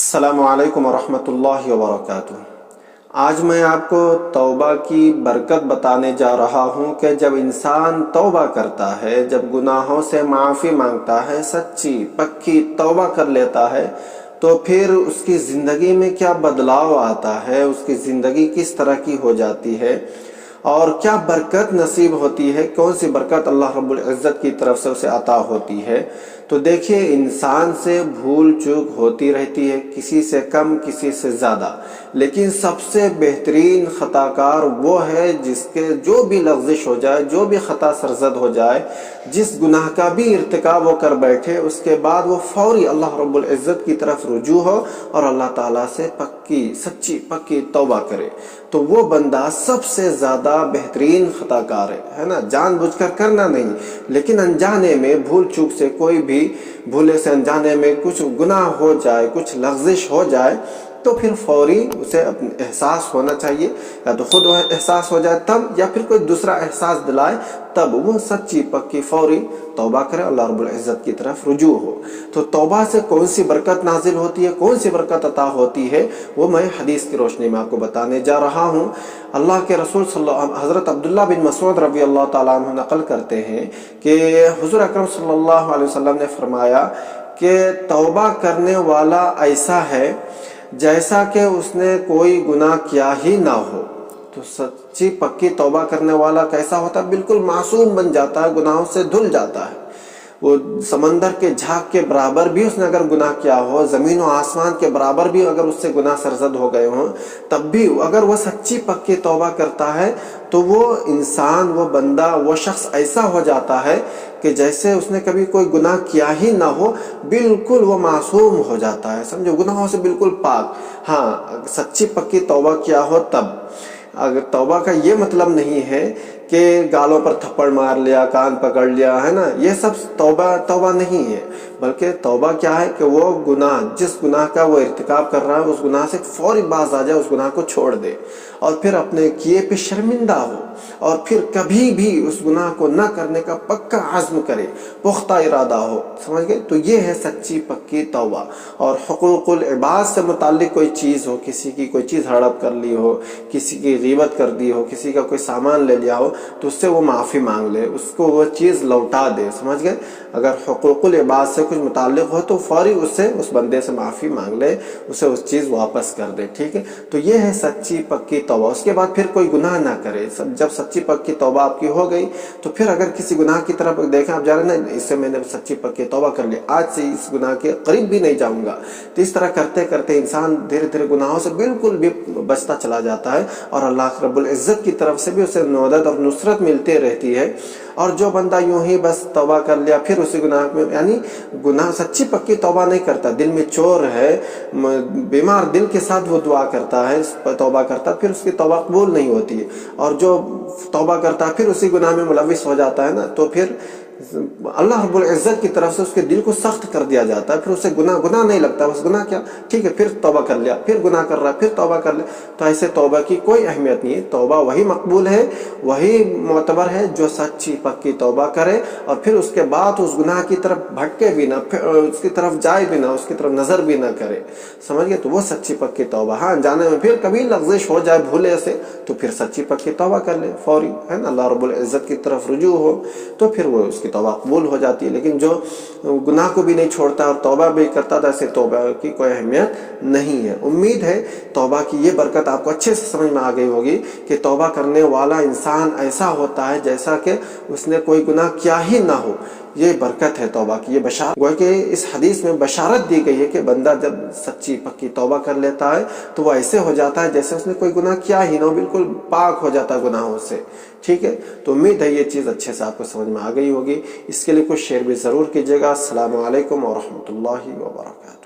السلام علیکم ورحمۃ اللہ وبرکاتہ۔ آج میں آپ کو توبہ کی برکت بتانے جا رہا ہوں کہ جب انسان توبہ کرتا ہے، جب گناہوں سے معافی مانگتا ہے، سچی پکی توبہ کر لیتا ہے، تو پھر اس کی زندگی میں کیا بدلاؤ آتا ہے، اس کی زندگی کس طرح کی ہو جاتی ہے اور کیا برکت نصیب ہوتی ہے، کون سی برکت اللہ رب العزت کی طرف سے اسے عطا ہوتی ہے۔ تو دیکھیے، انسان سے بھول چوک ہوتی رہتی ہے، کسی سے کم کسی سے زیادہ، لیکن سب سے بہترین خطا کار وہ ہے جس کے جو بھی لغزش ہو جائے، جو بھی خطا سرزد ہو جائے، جس گناہ کا بھی ارتکاب وہ کر بیٹھے، اس کے بعد وہ فوری اللہ رب العزت کی طرف رجوع ہو اور اللہ تعالیٰ سے سچی پکی توبہ کرے، تو وہ بندہ سب سے زیادہ بہترین خطا کار ہے نا۔ جان بوجھ کر کرنا نہیں، لیکن انجانے میں بھول چوک سے، کوئی بھی بھولے سے انجانے میں کچھ گناہ ہو جائے، کچھ لغزش ہو جائے، تو پھر فوری اسے احساس ہونا چاہیے، یا تو خود احساس ہو جائے تب، یا پھر کوئی دوسرا احساس دلائے تب وہ سچی پکی فوری توبہ کرے، اللہ رب العزت کی طرف رجوع ہو۔ تو توبہ سے کون سی برکت نازل ہوتی ہے، کون سی برکت عطا ہوتی ہے، وہ میں حدیث کی روشنی میں آپ کو بتانے جا رہا ہوں۔ اللہ کے رسول حضرت عبداللہ بن مسعود رضی اللہ تعالیٰ عنہ نقل کرتے ہیں کہ حضور اکرم صلی اللہ علیہ وسلم نے فرمایا کہ توبہ کرنے والا ایسا ہے جیسا کہ اس نے کوئی گناہ کیا ہی نہ ہو۔ تو سچی پکی توبہ کرنے والا کیسا ہوتا ہے؟ بالکل معصوم بن جاتا ہے، گناہوں سے دھل جاتا ہے۔ وہ سمندر کے جھاگ کے برابر بھی اس نے اگر گناہ کیا ہو، زمین و آسمان کے برابر بھی اگر اس سے گناہ سرزد ہو گئے ہوں، تب بھی اگر وہ سچی پکی توبہ کرتا ہے تو وہ انسان، وہ بندہ، وہ شخص ایسا ہو جاتا ہے کہ جیسے اس نے کبھی کوئی گناہ کیا ہی نہ ہو، بالکل وہ معصوم ہو جاتا ہے، سمجھو، گناہوں سے بالکل پاک۔ ہاں، سچی پکی توبہ کیا ہو تب۔ اگر توبہ کا یہ مطلب نہیں ہے کہ گالوں پر تھپڑ مار لیا، کان پکڑ لیا، ہے نا، یہ سب توبہ نہیں ہے، بلکہ توبہ کیا ہے کہ وہ گناہ، جس گناہ کا وہ ارتکاب کر رہا ہے، اس گناہ سے فوری باز آ جائے، اس گناہ کو چھوڑ دے اور پھر اپنے کیے پہ شرمندہ ہو، اور پھر کبھی بھی اس گناہ کو نہ کرنے کا پکا عزم کرے، پختہ ارادہ ہو، سمجھ گئے؟ تو یہ ہے سچی پکی توبہ۔ اور حقوق العباد سے متعلق کوئی چیز ہو، کسی کی کوئی چیز ہڑپ کر لی ہو، کسی کی غیبت کر دی ہو، کسی کا کوئی سامان لے لیا ہو، تو اس سے وہ معافی مانگ لے، اس کو وہ چیز لوٹا دے، سمجھ گئے؟ اگر حقوق العباد سے کچھ متعلق ہو تو فوری اس بندے سے معافی مانگ لے، اسے اس چیز واپس کر دے، ٹھیک ہے؟ تو یہ ہے سچی پکی توبہ۔ اس کے بعد پھر کوئی گناہ نہ کرے۔ جب سچی پکی توبہ آپ کی ہو گئی تو پھر اگر کسی گناہ کی طرف دیکھیں، آپ جا رہے ہیں، اس سے میں نے سچی پکی توبہ کر لی، آج سے اس گناہ کے قریب بھی نہیں جاؤں گا، تو اس طرح کرتے کرتے انسان دھیرے دھیرے گناہوں سے بالکل بھی بچتا چلا جاتا ہے، اور اللہ رب العزت کی طرف سے بھی اسے مدد اور نصرت ملتے رہتی ہے۔ اور جو بندہ یوں ہی بس توبہ کر لیا، پھر اسی گناہ میں، یعنی گناہ سچی پکی توبہ نہیں کرتا، دل میں چور ہے، بیمار دل کے ساتھ وہ دعا کرتا ہے، توبہ کرتا، پھر اس کی توبہ قبول نہیں ہوتی ہے، اور جو توبہ کرتا ہے پھر اسی گناہ میں ملوث ہو جاتا ہے نا، تو پھر اللہ رب العزت کی طرف سے اس کے دل کو سخت کر دیا جاتا ہے، پھر اسے گناہ نہیں لگتا، بس گناہ کیا، ٹھیک ہے، پھر توبہ کر لیا، پھر گناہ کر رہا ہے، پھر توبہ کر لیا۔ تو ایسے توبہ کی کوئی اہمیت نہیں ہے۔ توبہ وہی مقبول ہے، وہی معتبر ہے جو سچی پکی توبہ کرے، اور پھر اس کے بعد اس گناہ کی طرف بھٹکے بھی نہ، اس کی طرف جائے بھی نہ، اس کی طرف نظر بھی نہ کرے، سمجھ گئے؟ تو وہ سچی پکی توبہ۔ ہاں، جانے میں پھر کبھی لغزش ہو جائے بھولے سے، تو پھر سچی پکی توبہ کر لے فوری، ہے نا، اللہ رب العزت کی طرف رجوع ہو، تو پھر وہ اس کی توبہ قبول ہو جاتی ہے۔ لیکن جو گناہ کو بھی نہیں چھوڑتا اور توبہ بھی کرتا تھا، ایسے توبہ کی کوئی اہمیت نہیں ہے۔ امید ہے توبہ کی یہ برکت آپ کو اچھے سے سمجھ میں آ گئی ہوگی کہ توبہ کرنے والا انسان ایسا ہوتا ہے جیسا کہ اس نے کوئی گناہ کیا ہی نہ ہو۔ یہ برکت ہے توبہ کی، یہ بشارت گویا کہ اس حدیث میں بشارت دی گئی ہے کہ بندہ جب سچی پکی توبہ کر لیتا ہے تو وہ ایسے ہو جاتا ہے جیسے اس نے کوئی گناہ کیا ہی نہ ہو، بالکل پاک ہو جاتا ہے گناہوں سے، ٹھیک ہے؟ تو امید ہے یہ چیز اچھے سے آپ کو سمجھ میں آ گئی ہوگی۔ اس کے لیے کچھ شیئر بھی ضرور کیجیے گا۔ السلام علیکم ورحمۃ اللہ وبرکاتہ۔